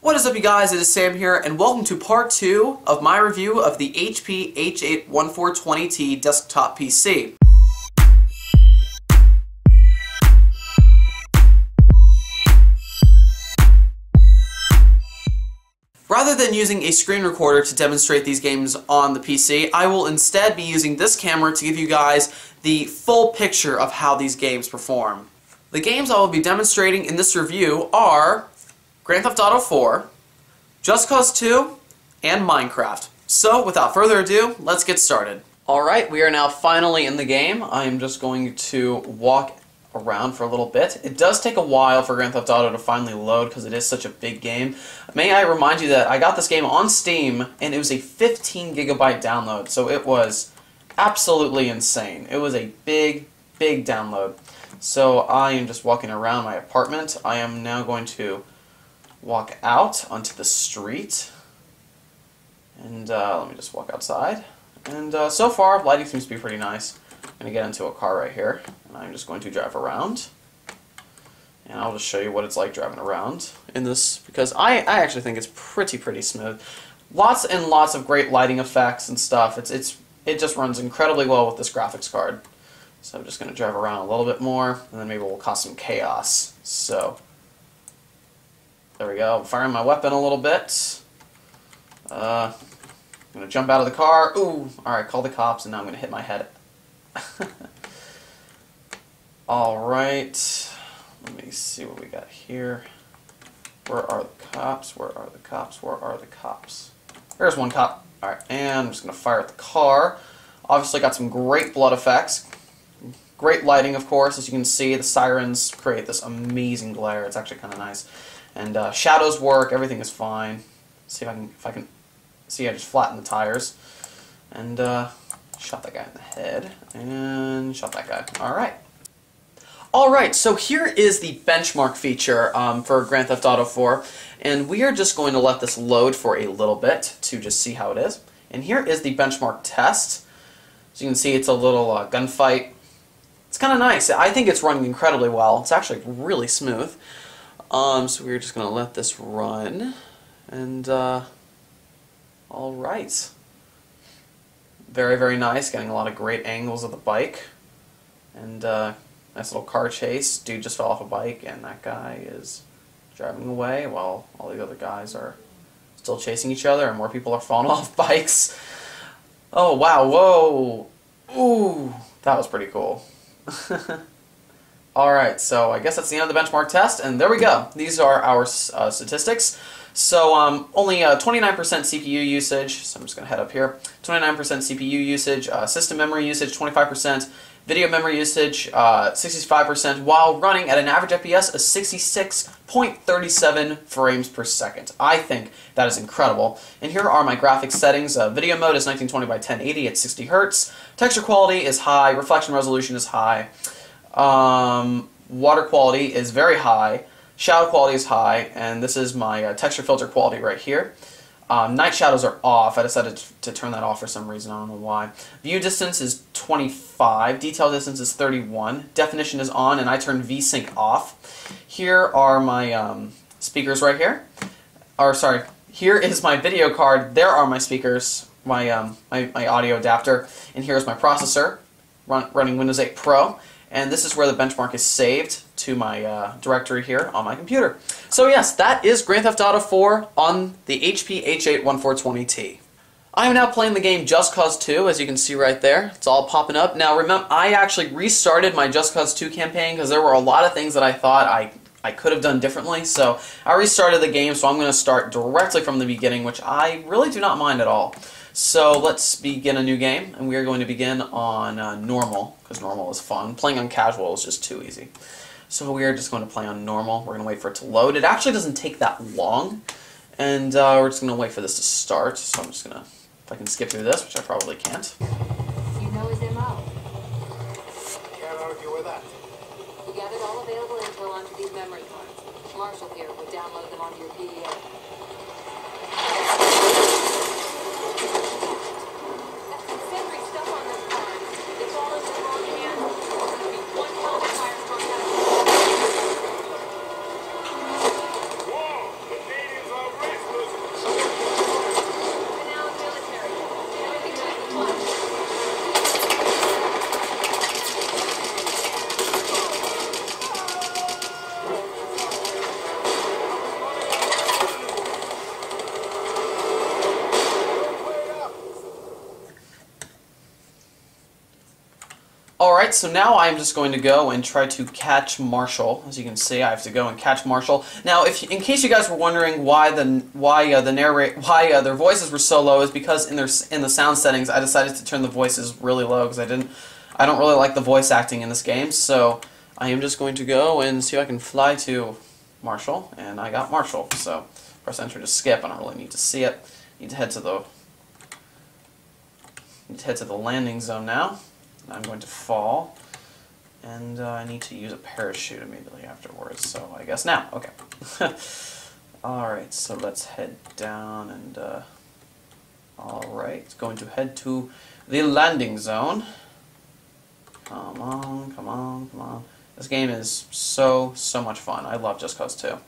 What is up, you guys? It is Sam here, and welcome to part 2 of my review of the HP H8-1420t desktop PC. Rather than using a screen recorder to demonstrate these games on the PC, I will instead be using this camera to give you guys the full picture of how these games perform. The games I will be demonstrating in this review are Grand Theft Auto 4, Just Cause 2, and Minecraft. So, without further ado, let's get started. Alright, we are now finally in the game. I am just going to walk around for a little bit. It does take a while for Grand Theft Auto to finally load because it is such a big game. May I remind you that I got this game on Steam and it was a 15 gigabyte download, so it was absolutely insane. It was a big, big download. So I am just walking around my apartment. I am now going to walk out onto the street, and let me just walk outside. And so far, lighting seems to be pretty nice. I'm going to get into a car right here, and I'm just going to drive around. And I'll just show you what it's like driving around in this, because I actually think it's pretty smooth. Lots and lots of great lighting effects and stuff. It just runs incredibly well with this graphics card. So I'm just going to drive around a little bit more, and then maybe we'll cause some chaos. So there we go. I'm firing my weapon a little bit. I'm going to jump out of the car. Ooh! Alright, call the cops, and now I'm going to hit my head. Alright. Let me see what we got here. Where are the cops? Where are the cops? Where are the cops? There's one cop. Alright, and I'm just going to fire at the car. Obviously got some great blood effects. Great lighting, of course. As you can see, the sirens create this amazing glare. It's actually kind of nice. And shadows work, everything is fine. Let's see if I can see. I just flattened the tires, and shot that guy in the head, and shot that guy. All right. So here is the benchmark feature for Grand Theft Auto 4, and we are just going to let this load for a little bit to just see how it is. And here is the benchmark test. As you can see, it's a little gunfight. It's kind of nice. I think it's running incredibly well. It's actually really smooth. So we're just going to let this run, and alright. Very nice, getting a lot of great angles of the bike, and nice little car chase. Dude just fell off a bike, and that guy is driving away while all the other guys are still chasing each other, and more people are falling off bikes. Oh wow, whoa, ooh, that was pretty cool. Alright, so I guess that's the end of the benchmark test, and there we go. These are our statistics. So only 29% CPU usage, so I'm just going to head up here. 29% CPU usage, system memory usage 25%, video memory usage 65%, while running at an average FPS of 66.37 frames per second. I think that is incredible. And here are my graphics settings. Video mode is 1920 by 1080 at 60 Hz. Texture quality is high. Reflection resolution is high. Water quality is very high. Shadow quality is high, and this is my texture filter quality right here. Night shadows are off. I decided to turn that off for some reason. I don't know why. View distance is 25. Detail distance is 31. Definition is on, and I turned VSync off. Here are my speakers right here. Or sorry, here is my video card. There are my speakers, my audio adapter, and here's my processor running Windows 8 Pro. And this is where the benchmark is saved to my directory here on my computer. So yes, that is Grand Theft Auto 4 on the HP H8-1420t. I am now playing the game Just Cause 2, as you can see right there. It's all popping up. Now remember, I actually restarted my Just Cause 2 campaign because there were a lot of things that I thought I could have done differently. So I restarted the game, so I'm going to start directly from the beginning, which I really do not mind at all. So let's begin a new game, and we are going to begin on normal, because normal is fun. Playing on casual is just too easy. So we are just going to play on normal. We're going to wait for it to load. It actually doesn't take that long, and we're just going to wait for this to start. So I'm just going to, if I can skip through this, which I probably can't. You know his MO. Can't argue with that. You gathered all available info onto these memory cards. Marshall here will download them onto your PDA. Whoa! The natives are Alright, so now I'm just going to go and try to catch Marshall. As you can see, I have to go and catch Marshall. Now, in case you guys were wondering why their voices were so low, is because in the sound settings I decided to turn the voices really low because I don't really like the voice acting in this game. So I am just going to go and see if I can fly to Marshall, and I got Marshall. So press enter to skip. I don't really need to see it. Need to head to the landing zone now. I'm going to fall, and I need to use a parachute immediately afterwards, so I guess now. Okay. Alright, so let's head down, and alright, going to head to the landing zone. Come on, come on, come on. This game is so much fun. I love Just Cause 2.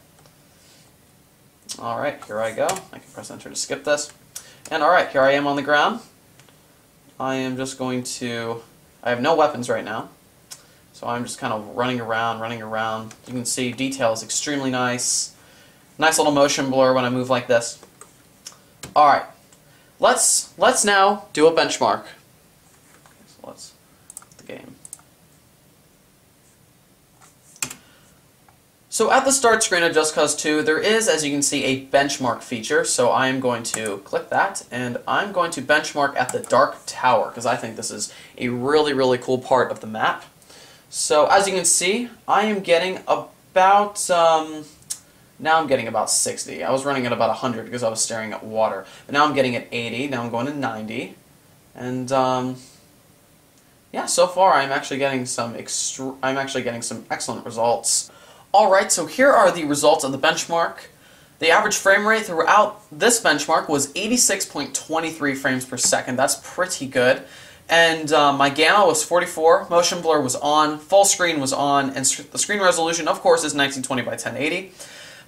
Alright, here I go. I can press enter to skip this. And alright, here I am on the ground. I am just going to... I have no weapons right now, so I'm just kind of running around. You can see detail is extremely nice. Nice little motion blur when I move like this. Alright, let's now do a benchmark. So let's the game. So at the start screen of Just Cause 2, there is, as you can see, a benchmark feature. So I am going to click that, and I'm going to benchmark at the Dark Tower, because I think this is a really cool part of the map. So as you can see, I am getting about, now I'm getting about 60. I was running at about 100 because I was staring at water. But now I'm getting at 80, now I'm going to 90. And, yeah, so far I'm actually getting some excellent results. Alright, so here are the results of the benchmark. The average frame rate throughout this benchmark was 86.23 frames per second. That's pretty good. And my gamma was 44, motion blur was on, full screen was on, and the screen resolution, of course, is 1920 by 1080.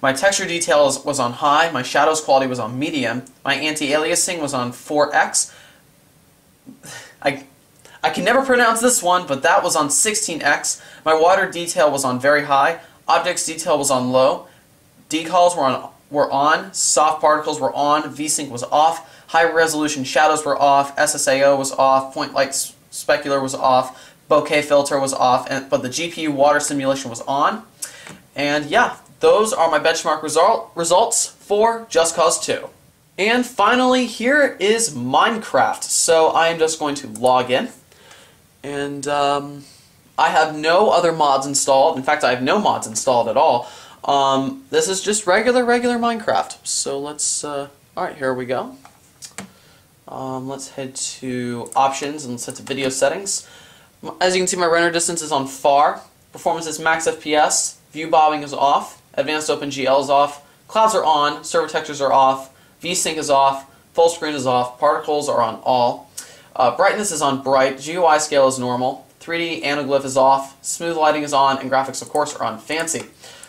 My texture detail was on high, my shadows quality was on medium, my anti-aliasing was on 4x. I can never pronounce this one, but that was on 16x. My water detail was on very high. Objects detail was on low, decals were on, soft particles were on, VSync was off, high resolution shadows were off, SSAO was off, point light specular was off, bokeh filter was off, but the GPU water simulation was on. And yeah, those are my benchmark results for Just Cause 2. And finally, here is Minecraft. So I am just going to log in, and I have no other mods installed. In fact, I have no mods installed at all. This is just regular Minecraft. So let's, alright, here we go. Let's head to options and let's head to video settings. As you can see, my render distance is on far. Performance is max FPS. View bobbing is off. Advanced OpenGL is off. Clouds are on. Server textures are off. VSync is off. Full screen is off. Particles are on all. Brightness is on bright. GUI scale is normal. 3D anaglyph is off, smooth lighting is on, and graphics, of course, are on fancy.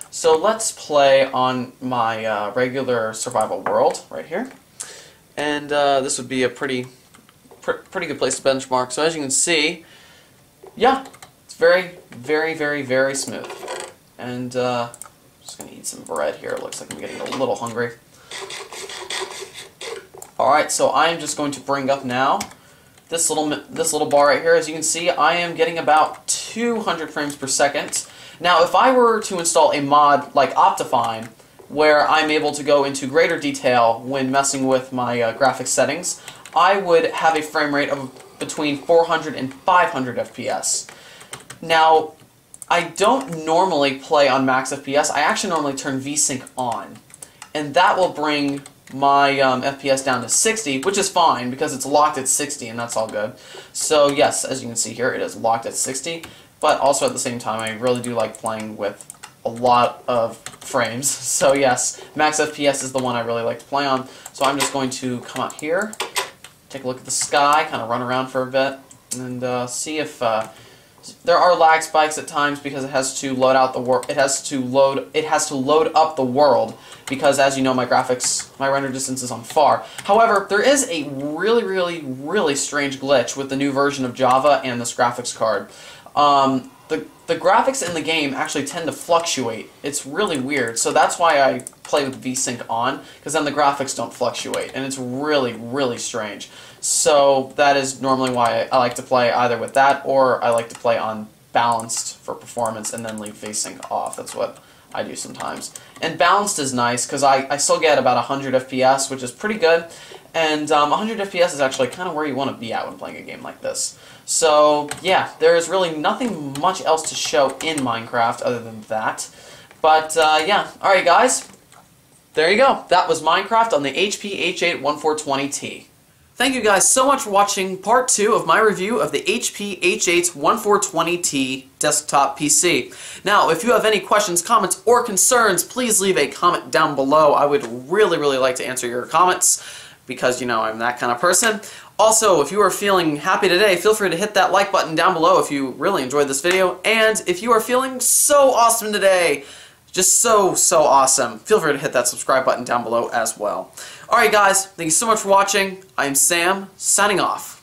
So let's play on my regular survival world right here. And this would be a pretty good place to benchmark. So as you can see, yeah, it's very smooth. And just going to eat some bread here. It looks like I'm getting a little hungry. Alright, so I'm just going to bring up now this little bar right here. As you can see, I am getting about 200 frames per second. Now, if I were to install a mod like Optifine, where I'm able to go into greater detail when messing with my graphics settings, I would have a frame rate of between 400 and 500 FPS. Now, I don't normally play on max FPS. I actually normally turn VSync on, and that will bring my FPS down to 60, which is fine because it's locked at 60 and that's all good. So yes, as you can see here, it is locked at 60, but also at the same time I really do like playing with a lot of frames. So yes, max FPS is the one I really like to play on. So I'm just going to come out here, take a look at the sky, kind of run around for a bit, and see if there are lag spikes at times because it has to load out the world. It has to load up the world because, as you know, my render distance is on far. However, there is a really strange glitch with the new version of Java and this graphics card. the graphics in the game actually tend to fluctuate. It's really weird. So that's why I play with VSync on, because then the graphics don't fluctuate, and it's really, really strange. So that is normally why I like to play either with that, or I like to play on balanced for performance and then leave VSync off. That's what I do sometimes. And balanced is nice because I still get about 100 FPS, which is pretty good. And 100 FPS is actually kind of where you want to be at when playing a game like this. So yeah, there is really nothing much else to show in Minecraft other than that. But yeah, alright guys, there you go. That was Minecraft on the HP H8-1420t. Thank you guys so much for watching part 2 of my review of the HP H8-1420t desktop PC. Now, if you have any questions, comments, or concerns, please leave a comment down below. I would really, really like to answer your comments because, you know, I'm that kind of person. Also, if you are feeling happy today, feel free to hit that like button down below if you really enjoyed this video. And if you are feeling so awesome today, just so awesome, feel free to hit that subscribe button down below as well. Alright guys, thank you so much for watching. I am Sam, signing off.